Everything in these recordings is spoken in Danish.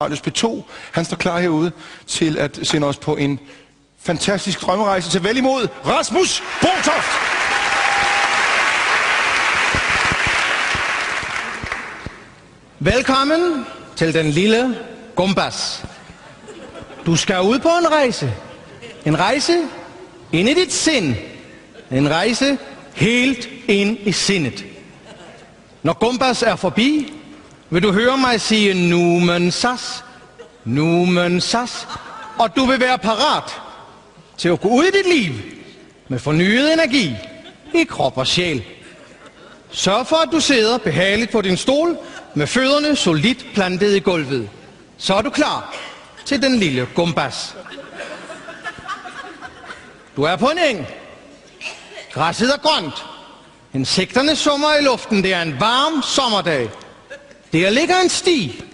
Radius P2. Han står klar herude til at sende os på en fantastisk drømmerejse til vel imod Rasmus Botoft. Velkommen til den lille Gumbas. Du skal ud på en rejse. En rejse ind i dit sind. En rejse helt ind i sindet. Når Gumbas er forbi, vil du høre mig sige numen sas, og du vil være parat til at gå ud i dit liv med fornyet energi i krop og sjæl. Sørg for, at du sidder behageligt på din stol med fødderne solidt plantet i gulvet. Så er du klar til den lille Gumbas. Du er på en eng. Græsset er grønt. Insekterne summer i luften. Det er en varm sommerdag. Der ligger en sti.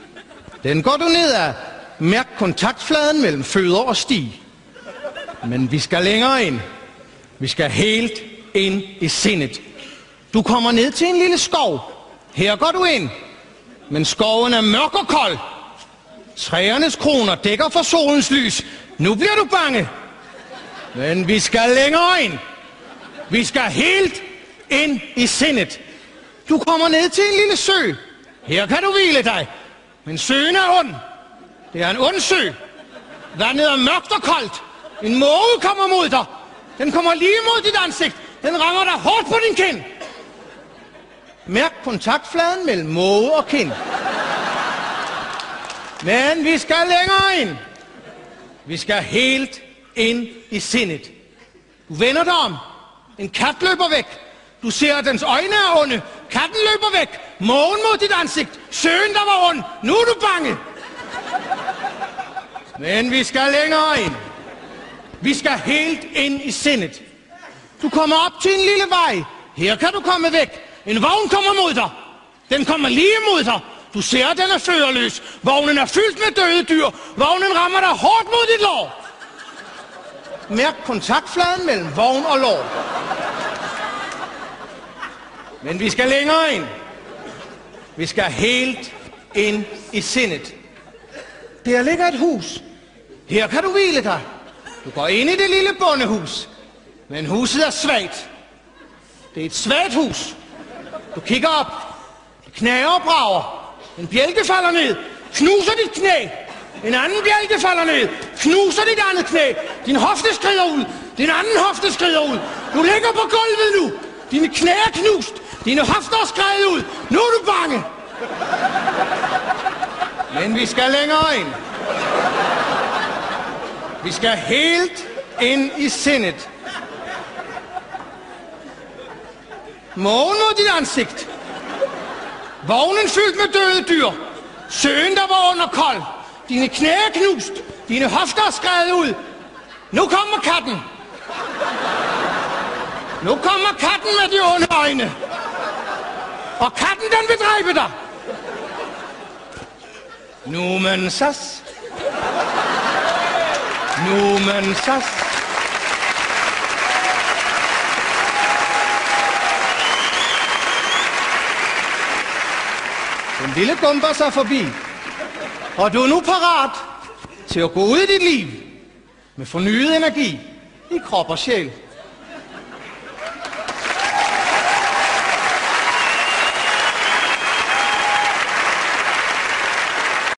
Den går du ned ad. Mærk kontaktfladen mellem fødder og sti. Men vi skal længere ind. Vi skal helt ind i sindet. Du kommer ned til en lille skov. Her går du ind. Men skoven er mørk og kold. Træernes kroner dækker for solens lys. Nu bliver du bange. Men vi skal længere ind. Vi skal helt ind i sindet. Du kommer ned til en lille sø. Her kan du hvile dig. Men søen er ond. Det er en ond sø. Vandet er mørkt og koldt. En måge kommer mod dig. Den kommer lige mod dit ansigt. Den rammer dig hårdt på din kind. Mærk kontaktfladen mellem måge og kind. Men vi skal længere ind. Vi skal helt ind i sindet. Du vender dig om. En kat løber væk. Du ser, at dens øjne er onde. Katten løber væk. Mågen mod dit ansigt. Søen, der var ond. Nu er du bange. Men vi skal længere ind. Vi skal helt ind i sindet. Du kommer op til en lille vej. Her kan du komme væk. En vogn kommer mod dig. Den kommer lige mod dig. Du ser, at den er førerløs. Vognen er fyldt med døde dyr. Vognen rammer dig hårdt mod dit lår. Mærk kontaktfladen mellem vogn og lår. Men vi skal længere ind. Vi skal helt ind i sindet. Der ligger et hus. Her kan du hvile dig. Du går ind i det lille bondehus. Men huset er svagt. Det er et svagt hus. Du kigger op. Det knager og brager. En bjælke falder ned. Knuser dit knæ. En anden bjælke falder ned. Knuser dit andet knæ. Din hofte skrider ud. Din anden hofte skrider ud. Du ligger på gulvet nu. Dine knæ er knust. Dine hofter er skredet ud. Nu er du bange. Men vi skal længere ind. Vi skal helt ind i sindet. Mågen mod dit ansigt. Vognen fyldt med døde dyr. Søen, der var under kold. Dine knæ er knust. Dine hofter er skredet ud. Nu kommer katten. Nu kommer katten med de onde øjne. Og katten, den vil dræbe dig. Numen sas. Numen sas. Den lille Gumbas er forbi. Og du er nu parat til at gå ud i dit liv med fornyet energi i krop og sjæl.